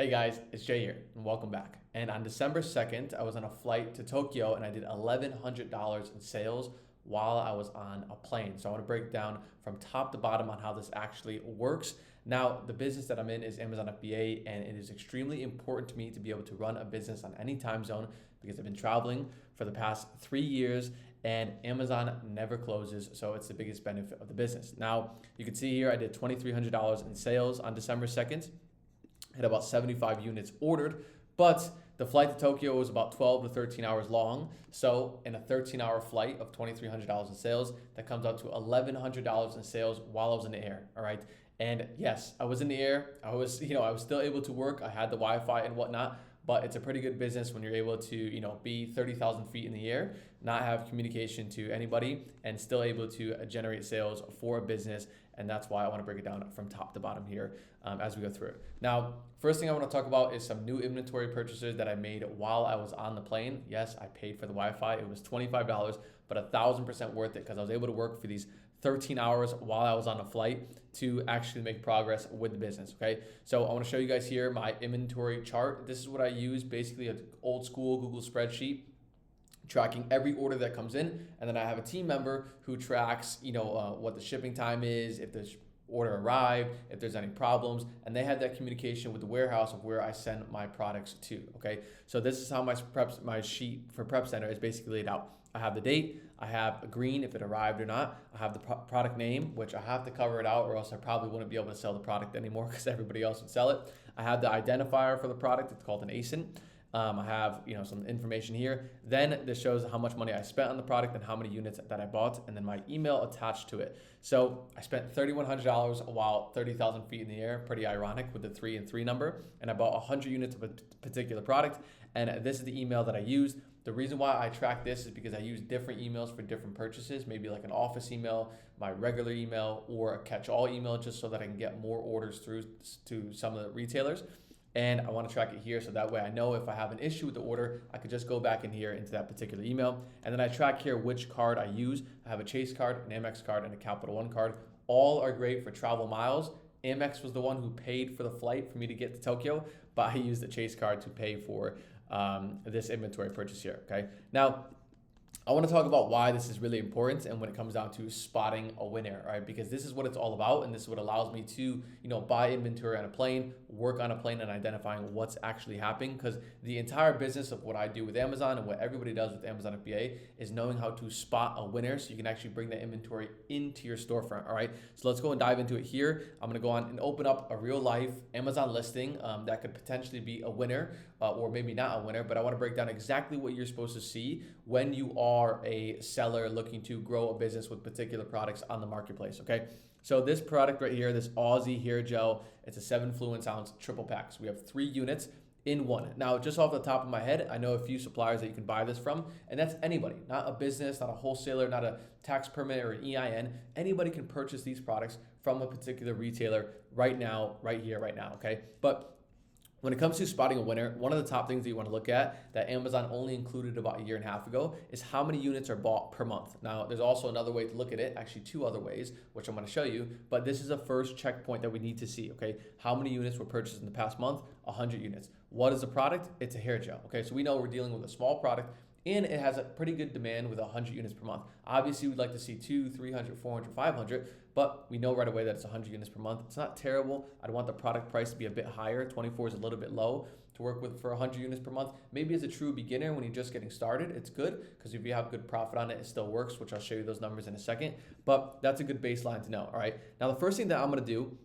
Hey guys, it's Jay here, and welcome back. And on December 2nd, I was on a flight to Tokyo and I did $1,100 in sales while I was on a plane. So I want to break down from top to bottom on how this actually works. Now, the business that I'm in is Amazon FBA, and it is extremely important to me to be able to run a business on any time zone because I've been traveling for the past 3 years and Amazon never closes, so it's the biggest benefit of the business. Now, you can see here I did $2,300 in sales on December 2nd. Had about 75 units ordered, but the flight to Tokyo was about 12 to 13 hours long. So in a 13-hour flight of $2,300 in sales, that comes out to $1,100 in sales while I was in the air, all right? And yes, I was in the air. I was still able to work. I had the Wi-Fi and whatnot, but it's a pretty good business when you're able to, be 30,000 feet in the air, not have communication to anybody, and still able to generate sales for a business. And that's why I want to break it down from top to bottom here as we go through it. Now, first thing I want to talk about is some new inventory purchases that I made while I was on the plane. Yes, I paid for the Wi-Fi. It was $25, but 1,000% worth it because I was able to work for these 13 hours while I was on a flight to actually make progress with the business, okay? So I want to show you guys here my inventory chart. This is what I use, basically an old school Google spreadsheet, tracking every order that comes in, and then I have a team member who tracks, what the shipping time is, if the order arrived, if there's any problems, and they have that communication with the warehouse of where I send my products to. Okay, so this is how my sheet for Prep Center is basically laid out. I have the date, I have a green if it arrived or not, I have the product name, which I have to cover it out or else I probably wouldn't be able to sell the product anymore because everybody else would sell it. I have the identifier for the product, it's called an ASIN. I have some information here. Then this shows how much money I spent on the product and how many units that I bought, and then my email attached to it. So I spent $3,100 while 30,000 feet in the air. Pretty ironic with the 3 and 3 number. And I bought 100 units of a particular product, and this is the email that I used. The reason why I track this is because I use different emails for different purchases, maybe like an office email, my regular email, or a catch-all email, just so that I can get more orders through to some of the retailers. And I want to track it here so that way I know if I have an issue with the order, I could just go back in here into that particular email. And then I track here which card I use. I have a Chase card, an Amex card, and a Capital One card. All are great for travel miles. Amex was the one who paid for the flight for me to get to Tokyo, but I used the Chase card to pay for this inventory purchase here, okay? Now, I want to talk about why this is really important and when it comes down to spotting a winner, right? Because this is what it's all about, and this is what allows me to, buy inventory on a plane, work on a plane, and identifying what's actually happening. Because the entire business of what I do with Amazon and what everybody does with Amazon FBA is knowing how to spot a winner so you can actually bring that inventory into your storefront, all right? So let's go and dive into it here. I'm going to go on and open up a real life Amazon listing that could potentially be a winner or maybe not a winner, but I want to break down exactly what you're supposed to see when you are a seller looking to grow a business with particular products on the marketplace, okay? So this product right here, this Aussie hair gel, it's a 7 fluence ounce triple pack. So we have 3 units in one. Now, just off the top of my head, I know a few suppliers that you can buy this from, and that's anybody, not a business, not a wholesaler, not a tax permit or an EIN. Anybody can purchase these products from a particular retailer right now, right here, right now, okay? But when it comes to spotting a winner, one of the top things that you want to look at that Amazon only included about 1.5 years ago is how many units are bought per month. Now, there's also another way to look at it, actually 2 other ways, which I'm going to show you, but this is a first checkpoint that we need to see, okay? How many units were purchased in the past month? 100 units. What is the product? It's a hair gel, okay? So we know we're dealing with a small product, and it has a pretty good demand with 100 units per month. Obviously, we'd like to see 200, 300, 400, 500, but we know right away that it's 100 units per month. It's not terrible. I'd want the product price to be a bit higher. 24 is a little bit low to work with for 100 units per month. Maybe as a true beginner, when you're just getting started, it's good because if you have good profit on it, it still works, which I'll show you those numbers in a second. But that's a good baseline to know, all right? Now, the first thing that I'm going to do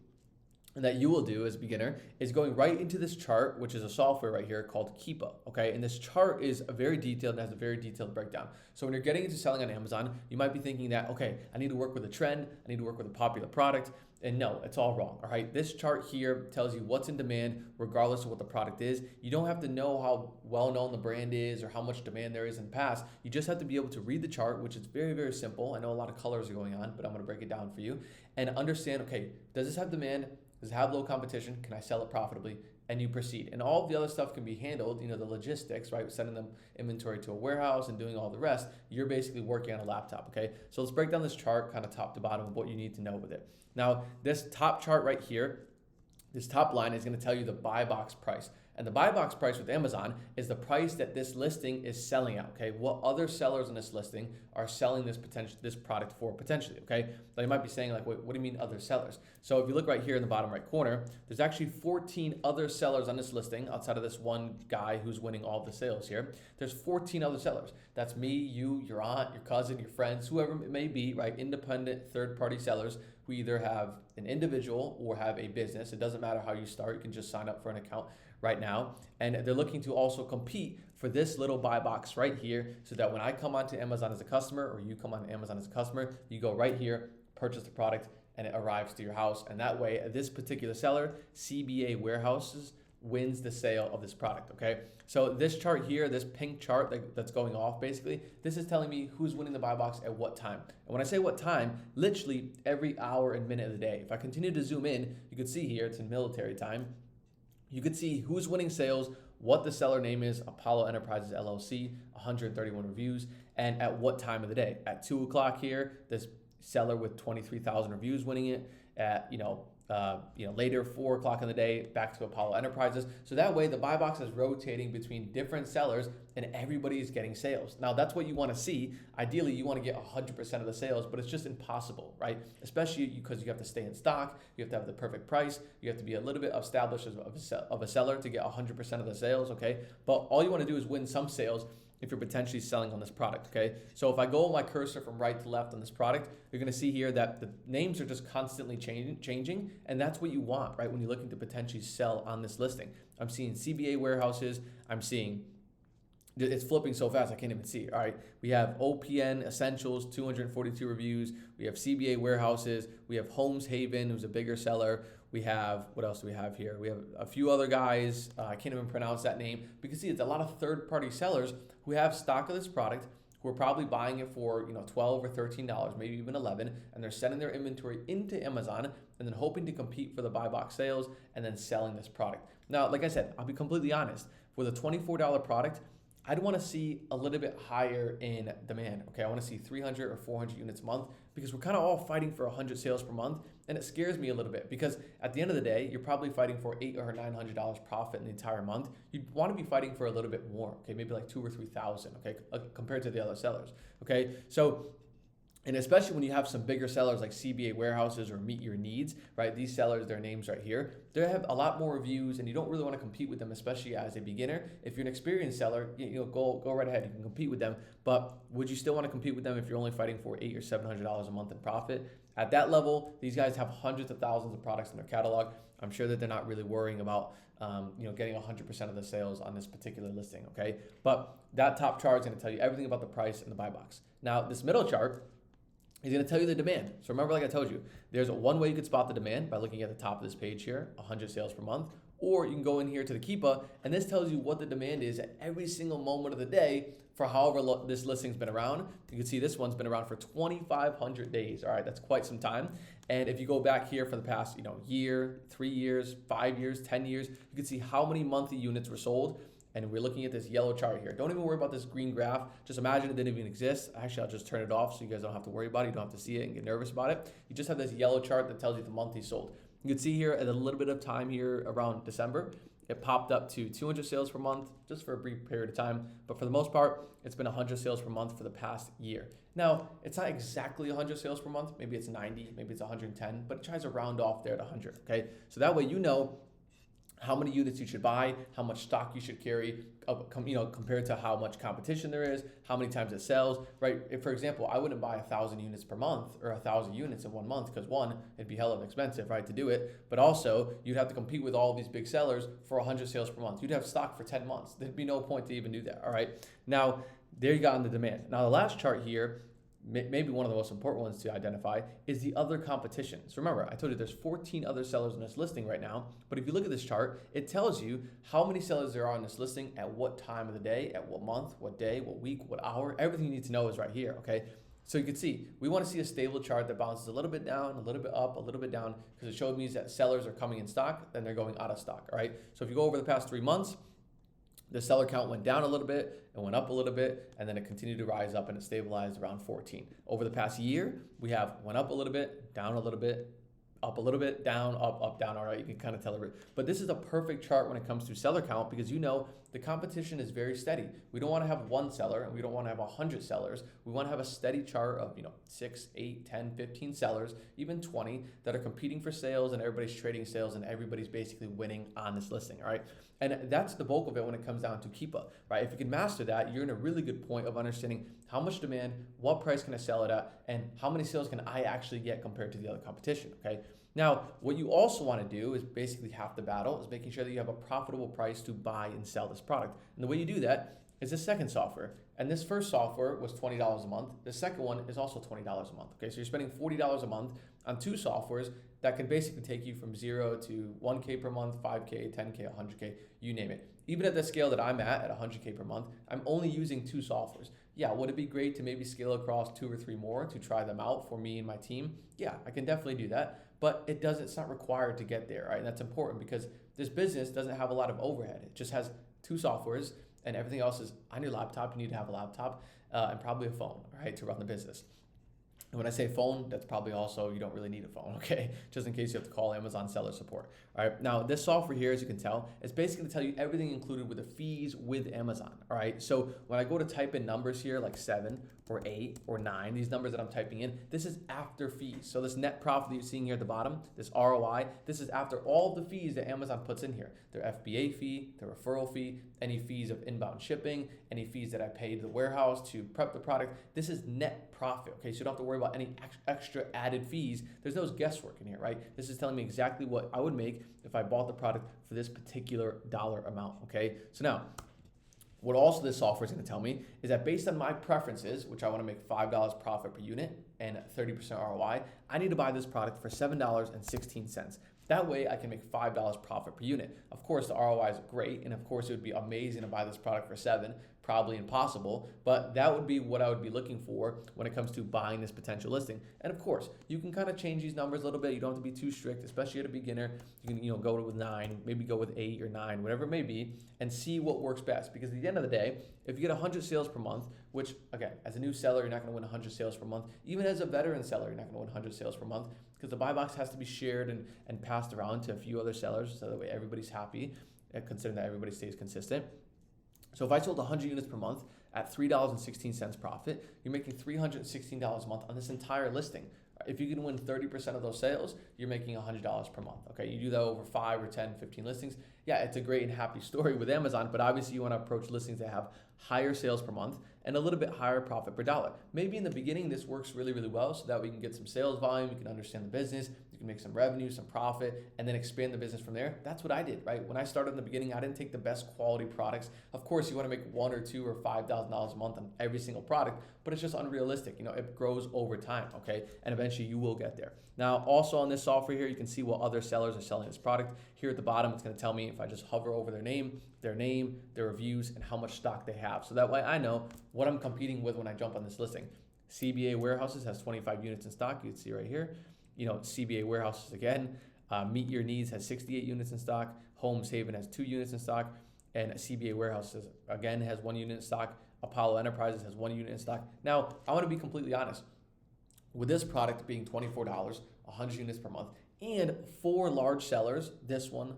and that you will do as a beginner is going right into this chart, which is a software right here called Keepa, okay? And this chart is very detailed and has a very detailed breakdown. So when you're getting into selling on Amazon, you might be thinking that, okay, I need to work with a trend, I need to work with a popular product, and no, it's all wrong, all right? This chart here tells you what's in demand regardless of what the product is. You don't have to know how well-known the brand is or how much demand there is in the past. You just have to be able to read the chart, which is very, very simple. I know a lot of colors are going on, but I'm gonna break it down for you and understand, okay, does this have demand? Does it have low competition? Can I sell it profitably? And you proceed. And all the other stuff can be handled, the logistics, right? Sending them inventory to a warehouse and doing all the rest. You're basically working on a laptop, okay? So let's break down this chart kind of top to bottom of what you need to know with it. Now, this top chart right here, This top line is going to tell you the buy box price. And the buy box price with Amazon is the price that this listing is selling at, okay? What other sellers in this listing are selling this product for potentially, okay? Now you might be saying like, what do you mean other sellers? So if you look right here in the bottom right corner, there's actually 14 other sellers on this listing outside of this one guy who's winning all the sales here. There's 14 other sellers. That's me, you, your aunt, your cousin, your friends, whoever it may be, right? Independent third-party sellers who either have an individual or have a business. It doesn't matter how you start. You can just sign up for an account right now. And they're looking to also compete for this little buy box right here so that when I come onto Amazon as a customer or you come on Amazon as a customer, you go right here, purchase the product, and it arrives to your house. And that way, this particular seller, CBA Warehouses, wins the sale of this product, okay? So this chart here, this pink chart that's going off basically, this is telling me who's winning the buy box at what time. And when I say what time, literally every hour and minute of the day. If I continue to zoom in, you can see here, it's in military time. You could see who's winning sales, what the seller name is, Apollo Enterprises LLC, 131 reviews, and at what time of the day. At 2 o'clock here, this seller with 23,000 reviews winning it. At later 4 o'clock in the day, back to Apollo Enterprises. So that way the buy box is rotating between different sellers and everybody is getting sales. Now that's what you want to see. Ideally, you want to get 100% of the sales, but it's just impossible, right? Especially because you have to stay in stock, you have to have the perfect price, you have to be a little bit established of a seller to get 100% of the sales, okay? But all you want to do is win some sales if you're potentially selling on this product, okay? So if I go my cursor from right to left on this product, you're gonna see here that the names are just constantly changing, and that's what you want, right? When you're looking to potentially sell on this listing. I'm seeing CBA Warehouses, I'm seeing, it's flipping so fast I can't even see, all right? We have OPN Essentials, 242 reviews. We have CBA Warehouses. We have Homes Haven, who's a bigger seller. We have, what else do we have here? We have a few other guys. I can't even pronounce that name. But you can see it's a lot of third-party sellers who have stock of this product, who are probably buying it for $12 or $13, maybe even $11, and they're sending their inventory into Amazon and then hoping to compete for the buy box sales and then selling this product. Now, like I said, I'll be completely honest. With a $24 product, I'd want to see a little bit higher in demand, okay? I want to see 300 or 400 units a month because we're kind of all fighting for 100 sales per month, and it scares me a little bit because at the end of the day, you're probably fighting for $800 or $900 profit in the entire month. You'd want to be fighting for a little bit more, okay? Maybe like 2,000 or 3,000, okay, compared to the other sellers, okay? So, and especially when you have some bigger sellers like CBA Warehouses or Meet Your Needs, right? These sellers, their names right here, they have a lot more reviews and you don't really want to compete with them, especially as a beginner. If you're an experienced seller, go right ahead. You can compete with them, but would you still want to compete with them if you're only fighting for $800 or $700 a month in profit? At that level, these guys have hundreds of thousands of products in their catalog. I'm sure that they're not really worrying about getting 100% of the sales on this particular listing, okay? But that top chart is going to tell you everything about the price and the buy box. Now, this middle chart is going to tell you the demand. So remember, like I told you, there's one way you could spot the demand by looking at the top of this page here, 100 sales per month, or you can go in here to the Keepa, and this tells you what the demand is at every single moment of the day for however this listing's been around. You can see this one's been around for 2,500 days. All right, that's quite some time. And if you go back here for the past year, 3 years, 5 years, 10 years, you can see how many monthly units were sold. And we're looking at this yellow chart here. Don't even worry about this green graph. Just imagine it didn't even exist. Actually, I'll just turn it off so you guys don't have to worry about it. You don't have to see it and get nervous about it. You just have this yellow chart that tells you the monthly sold. You can see here at a little bit of time here around December, it popped up to 200 sales per month just for a brief period of time. But for the most part, it's been 100 sales per month for the past year. Now, it's not exactly 100 sales per month. Maybe it's 90, maybe it's 110, but it tries to round off there at 100, okay? So that way you know how many units you should buy, how much stock you should carry, compared to how much competition there is, how many times it sells, right? If, for example, I wouldn't buy 1,000 units per month or 1,000 units in 1 month because one, it'd be hella expensive, right, to do it. But also, you'd have to compete with all these big sellers for 100 sales per month. You'd have stock for 10 months. There'd be no point to even do that, all right? Now, there you got on the demand. Now, the last chart here, maybe one of the most important ones to identify, is the other competition. So remember, I told you there's 14 other sellers in this listing right now, but if you look at this chart, it tells you how many sellers there are on this listing, at what time of the day, at what month, what day, what week, what hour. Everything you need to know is right here, okay? So you can see, we want to see a stable chart that bounces a little bit down, a little bit up, a little bit down, because it shows me that sellers are coming in stock, then they're going out of stock, all right? So if you go over the past 3 months, the seller count went down a little bit, it went up a little bit, and then it continued to rise up and it stabilized around 14. Over the past year, we have went up a little bit, down a little bit, up a little bit, down, up, down. All right, you can kind of tell it. But this is a perfect chart when it comes to seller count because the competition is very steady. We don't want to have one seller and we don't want to have 100 sellers. We want to have a steady chart of 6, 8, 10, 15 sellers, even 20 that are competing for sales, and everybody's trading sales and everybody's basically winning on this listing. All right. And that's the bulk of it when it comes down to Keepa, right? If you can master that, you're in a really good point of understanding how much demand, what price can I sell it at, and how many sales can I actually get compared to the other competition, okay? Now, what you also want to do is basically half the battle is making sure that you have a profitable price to buy and sell this product. And the way you do that is the second software. And this first software was $20 a month. The second one is also $20 a month, okay? So you're spending $40 a month on two softwares that can basically take you from 0 to 1K per month, 5K, 10K, 100K, you name it. Even at the scale that I'm at 100K per month, I'm only using two softwares. Yeah, would it be great to maybe scale across 2 or 3 more to try them out for me and my team? Yeah, I can definitely do that, but it's not required to get there, right? And that's important because this business doesn't have a lot of overhead. It just has two softwares and everything else is on your laptop. You need to have a laptop and probably a phone, right, to run the business. And when I say phone, that's probably also, you don't really need a phone, okay? Just in case you have to call Amazon seller support. All right, now this software here, as you can tell, is basically going to tell you everything included with the fees with Amazon, all right? So when I go to type in numbers here, like 7 or 8 or 9, these numbers that I'm typing in, this is after fees. So this net profit that you're seeing here at the bottom, this ROI, this is after all the fees that Amazon puts in here. Their FBA fee, their referral fee, any fees of inbound shipping, any fees that I paid the warehouse to prep the product. This is net profit, okay? So you don't have to worry about any extra added fees. There's no guesswork in here, right? This is telling me exactly what I would make if I bought the product for this particular dollar amount, okay? So now, what also this software is going to tell me is that based on my preferences, which I want to make $5 profit per unit and 30% ROI, I need to buy this product for $7.16. That way I can make $5 profit per unit. Of course, the ROI is great, and of course it would be amazing to buy this product for $7, probably impossible, but that would be what I would be looking for when it comes to buying this potential listing. And of course, you can kind of change these numbers a little bit. You don't have to be too strict, especially at a beginner. You can go with 9, maybe go with 8 or 9, whatever it may be, and see what works best. Because at the end of the day, if you get 100 sales per month, which again, as a new seller, you're not going to win 100 sales per month. Even as a veteran seller, you're not going to win 100 sales per month because the buy box has to be shared and passed around to a few other sellers so that way everybody's happy, considering that everybody stays consistent. So if I sold 100 units per month at $3.16 profit, you're making $316 a month on this entire listing. If you can win 30% of those sales, you're making $100 per month. Okay, you do that over 5 or 10, 15 listings. Yeah, it's a great and happy story with Amazon, but obviously you want to approach listings that have higher sales per month and a little bit higher profit per dollar. Maybe in the beginning this works really, really well so that we can get some sales volume, you can understand the business, you can make some revenue, some profit, and then expand the business from there. That's what I did, right? When I started in the beginning, I didn't take the best quality products. Of course, you want to make $1 or $2 or $5,000 a month on every single product, but it's just unrealistic. It grows over time, okay? And eventually you will get there. Now, also on this software here, you can see what other sellers are selling this product. Here at the bottom, it's going to tell me if I just hover over their name, their reviews, and how much stock they have. So that way I know what I'm competing with when I jump on this listing. CBA Warehouses has 25 units in stock. You can see right here. CBA Warehouses again. Meet Your Needs has 68 units in stock. Homes Haven has 2 units in stock. And CBA Warehouses again has 1 unit in stock. Apollo Enterprises has 1 unit in stock. Now, I want to be completely honest. With this product being $24, 100 units per month, and 4 large sellers, this one,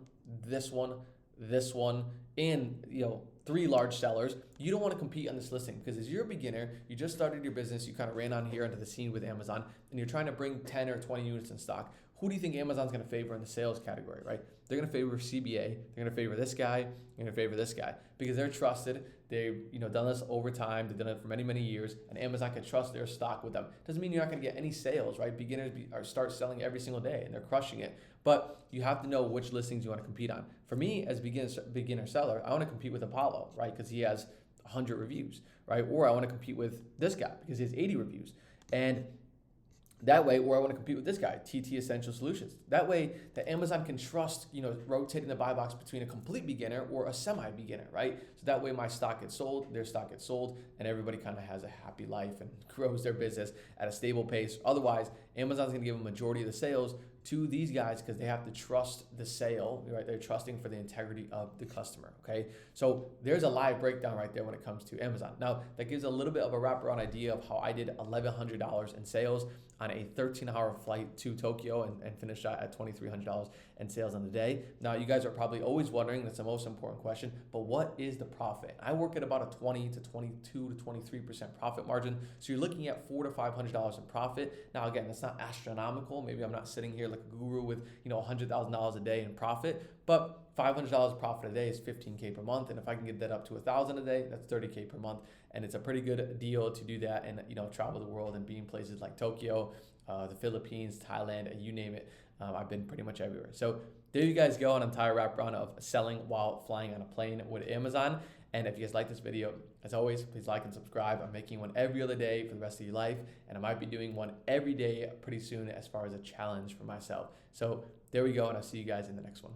and 3 large sellers, you don't want to compete on this listing because as you're a beginner, you just started your business, you kind of ran on here into the scene with Amazon, and you're trying to bring 10 or 20 units in stock. Who do you think Amazon's going to favor in the sales category, right? They're going to favor CBA. They're going to favor this guy. They're going to favor this guy because they're trusted. They've done this over time. They've done it for many, many years, and Amazon can trust their stock with them. Doesn't mean you're not going to get any sales, right? Beginners start selling every single day, and they're crushing it. But you have to know which listings you want to compete on. For me, as a beginner seller, I want to compete with Apollo, right? Because he has 100 reviews, right? Or I want to compete with this guy because he has 80 reviews. And that way, or I want to compete with this guy, TT Essential Solutions. That way, that Amazon can trust, rotating the buy box between a complete beginner or a semi-beginner, right? So that way my stock gets sold, their stock gets sold, and everybody kind of has a happy life and grows their business at a stable pace. Otherwise, Amazon's gonna give a majority of the sales to these guys because they have to trust the sale, right? They're trusting for the integrity of the customer, okay? So there's a live breakdown right there when it comes to Amazon. Now, that gives a little bit of a wraparound idea of how I did $1,100 in sales on a 13-hour flight to Tokyo and finished at $2,300 in sales on the day. Now, you guys are probably always wondering, that's the most important question, but what is the profit? I work at about a 20 to 22 to 23% profit margin. So you're looking at $400 to $500 in profit. Now, again, that's not astronomical. Maybe I'm not sitting here like a guru with, $100,000 a day in profit, but $500 profit a day is $15K per month. And if I can get that up to $1,000 a day, that's $30K per month. And it's a pretty good deal to do that and, travel the world and be in places like Tokyo, the Philippines, Thailand, you name it. I've been pretty much everywhere. So there you guys go, an entire wraparound of selling while flying on a plane with Amazon. And if you guys like this video, as always, please like and subscribe. I'm making one every other day for the rest of your life, and I might be doing one every day pretty soon as far as a challenge for myself. So there we go, and I'll see you guys in the next one.